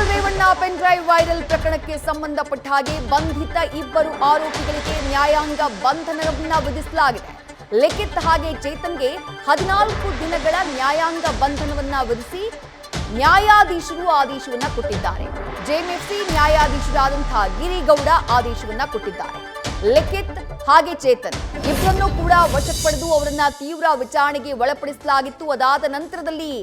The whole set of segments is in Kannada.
Prajwal Revanna pen drive viral ಪ್ರಕರಣಕ್ಕೆ ಸಂಬಂಧಪಟ್ಟ ಹಾಗೆ ಬಂಧಿತ ಇಬ್ಬರು ಆರೋಪಿಗಳಿಗೆ ನ್ಯಾಯಾಂಗ ಬಂಧನವನ್ನು ವಿಧಿಸಲಾಗಿದೆ. ಲಿಖಿತ್ ಹಾಗೆ ಚೇತನ್ಗೆ 14 ದಿನಗಳ ನ್ಯಾಯಾಂಗ ಬಂಧನವನ್ನ ವಿಧಿಸಿ ನ್ಯಾಯಾಧೀಶರು ಆದೇಶವನ್ನ ಕೊಟ್ಟಿದ್ದಾರೆ. ಜೆಎಂಎಫ್ಸಿ ನ್ಯಾಯಾಧೀಶರಾದಂತಹ ಗಿರಿಗೌಡ ಆದೇಶವನ್ನ ಕೊಟ್ಟಿದ್ದಾರೆ. ಲಿಖಿತ್ ಹಾಗೆ ಚೇತನ್ ಇಬ್ಬರನ್ನೂ ಕೂಡ ವಶಕ್ಕೆ ಪಡೆದು ಅವರನ್ನ ತೀವ್ರ ವಿಚಾರಣೆಗೆ ಒಳಪಡಿಸಲಾಗಿತ್ತು. ಅದಾದ ನಂತರದಲ್ಲಿ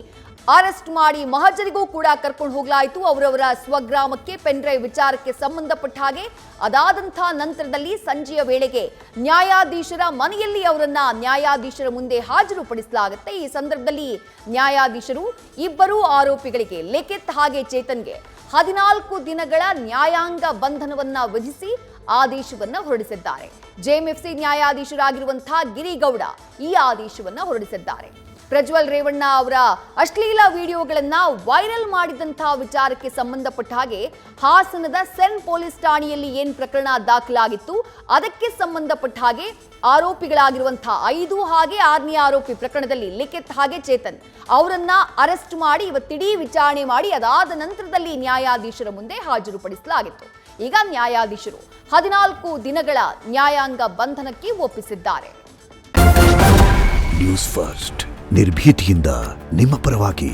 ಅರೆಸ್ಟ್ ಮಾಡಿ ಮಹಜರಿಗೂ ಕೂಡ ಕರ್ಕೊಂಡು ಹೋಗಲಾಯಿತು. ಅವರವರ ಸ್ವಗ್ರಾಮಕ್ಕೆ ಪೆನ್ ಡ್ರೈವ್ ವಿಚಾರಕ್ಕೆ ಸಂಬಂಧಪಟ್ಟ ಹಾಗೆ ಅದಾದಂತಹ ನಂತರದಲ್ಲಿ ಸಂಜೆಯ ವೇಳೆಗೆ ನ್ಯಾಯಾಧೀಶರ ಮನೆಯಲ್ಲಿ ಅವರನ್ನ ನ್ಯಾಯಾಧೀಶರ ಮುಂದೆ ಹಾಜರುಪಡಿಸಲಾಗುತ್ತೆ. ಈ ಸಂದರ್ಭದಲ್ಲಿ ನ್ಯಾಯಾಧೀಶರು ಇಬ್ಬರೂ ಆರೋಪಿಗಳಿಗೆ ಲಿಖಿತ್ ಹಾಗೆ ಚೇತನ್ಗೆ 14 ದಿನಗಳ ನ್ಯಾಯಾಂಗ ಬಂಧನವನ್ನ ವಿಧಿಸಿ ಆದೇಶವನ್ನ ಹೊರಡಿಸಿದ್ದಾರೆ. ಜೆಎಂಎಫ್ಸಿ ನ್ಯಾಯಾಧೀಶರಾಗಿರುವಂತಹ ಗಿರಿಗೌಡ ಈ ಆದೇಶವನ್ನ ಹೊರಡಿಸಿದ್ದಾರೆ. ಪ್ರಜ್ವಲ್ ರೇವಣ್ಣ ಅವರ ಅಶ್ಲೀಲ ವಿಡಿಯೋಗಳನ್ನ ವೈರಲ್ ಮಾಡಿದಂತಹ ವಿಚಾರಕ್ಕೆ ಸಂಬಂಧಪಟ್ಟ ಹಾಗೆ ಹಾಸನದ ಸೆನ್ ಪೊಲೀಸ್ ಠಾಣೆಯಲ್ಲಿ ಏನ್ ಪ್ರಕರಣ ದಾಖಲಾಗಿತ್ತು ಅದಕ್ಕೆ ಸಂಬಂಧಪಟ್ಟ ಹಾಗೆ ಆರೋಪಿಗಳಾಗಿರುವಂತಹ 5 ಹಾಗೆ 6ನೇ ಆರೋಪಿ ಪ್ರಕರಣದಲ್ಲಿ ಲಿಖಿತ್ ಹಾಗೆ ಚೇತನ್ ಅವರನ್ನ ಅರೆಸ್ಟ್ ಮಾಡಿ ಇವತ್ತಿಡೀ ವಿಚಾರಣೆ ಮಾಡಿ ಅದಾದ ನಂತರದಲ್ಲಿ ನ್ಯಾಯಾಧೀಶರ ಮುಂದೆ ಹಾಜರುಪಡಿಸಲಾಗಿತ್ತು. ಈಗ ನ್ಯಾಯಾಧೀಶರು 14 ದಿನಗಳ ನ್ಯಾಯಾಂಗ ಬಂಧನಕ್ಕೆ ಒಪ್ಪಿಸಿದ್ದಾರೆ. ನ್ಯೂಸ್ ಫಸ್ಟ್ ನಿರ್ಭೀತಿಯಿಂದ ನಿಮ್ಮ ಪರವಾಗಿ.